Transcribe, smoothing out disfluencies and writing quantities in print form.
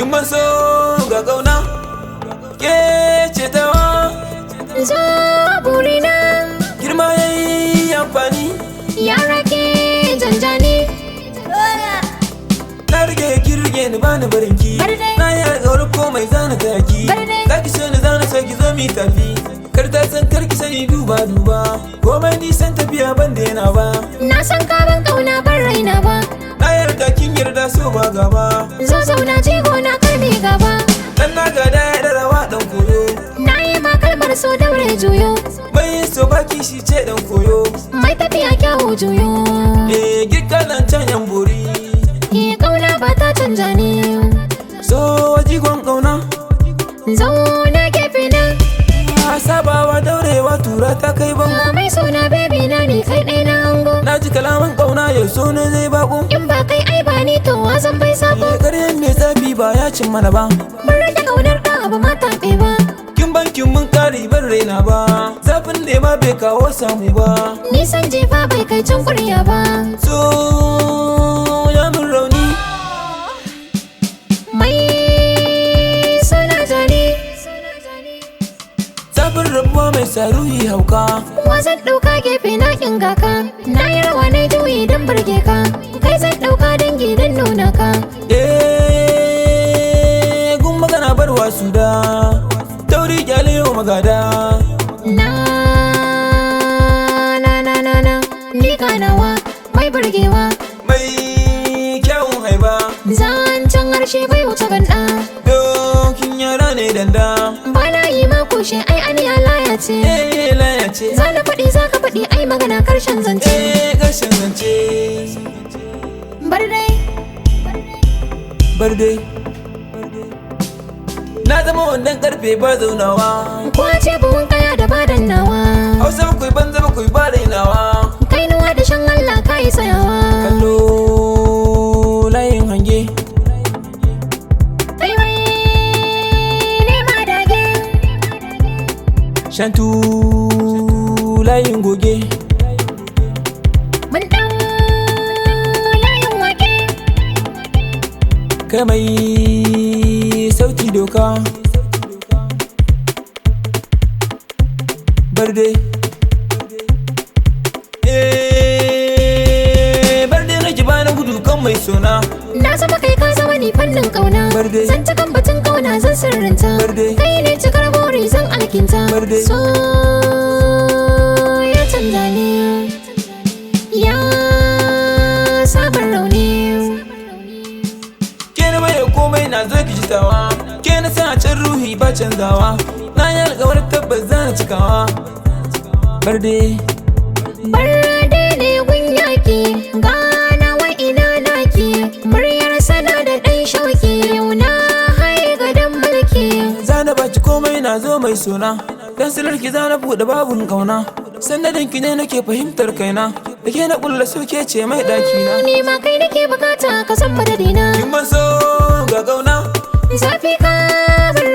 kin ban so ga kauna ke ce tawa zaburina girma yayi amfani yara ke janjani na rige kirge ni bani barinki na yi alƙawarin komai zana taki zaki so ni zana so ki zo mi tafi kar ta san kar ki sani duba duba komai nisan tafiya ban daina ba na san ka ban kauna ban raina ba na yarda kin yarda so ba gaba zo zauna jigo na karbe gaba dan na gada ya da rawa dan koyo na yi ma kalmar so daure juyo mai so baki shi ce dan koyo mai tafiya kyawu juyo girka nan can yan bori kauna ba ta canja ne so jigon kauna zauna gefe na sabawa daurewa tura ta kai bango mai suna baby na ne kai ɗaya na hango na ji kalaman kauna yau so ne zai bako in ba kai ai ba ni to wasan bai sako ƙaryan mai zafi ba ya cin mana ba mun rage kaunar ka abu ma taɓe ba kin bankin mun kari ban raina ba zafin nema bai kawo samu ba nisan jefa bai kai can ƙwarya ba so ya min rauni mai suna jani zafin rabuwa mai saruhi hauka wasan ɗauka gefe na kinga ka na yi rawa na juyi don burge ka kai zan ɗauka dangi don nuna ka gun magana barwa su da tauri kyale yau magada na ni ganawa mai burgewa mai kyawun haiba zancen harshe bai wuce ganda dokin yara ne danda ba na yi ma kushe ai aniya laya ce laya ce za na faɗi za ka faɗi ai magana karshen zance karshen zance barde barde na zama wannan karfe ba zaunawa kwace buhun kaya da badan nawa hausa bakwai banza bakwai ba rainawa kai nuwa da shan Allah ka yi tsayawa kallo layin hange kai mai nema dage shantu layin goge mun ɗan layin wake kai mai sauti doka barde barde na ji bana gudu kan mai sona na zama kai ka zama ni fannin kauna Barde. zan ci kan batun kauna zan sirrinta Barde. kai ne cikar buri zan alkinta Barde. so ya canza ne ya sabon rauni ke na baya komai na zo ki jitawa ke na sa can ruhi ba canzawa na yi alkawar tabbas za na cikawa barde barde ne gun yaki gana wa ina naki muryar sana da ɗan shauki yau na haye gadon mulki za na baci komai na zo mai suna dan silarki za na buɗe babun kauna sanadin ki ne nake fahimtar kaina da ke na ƙulla soke ce mai ɗakina ni ma kai nake bukata ka san madadina kin ban so ga kauna zafi ka bar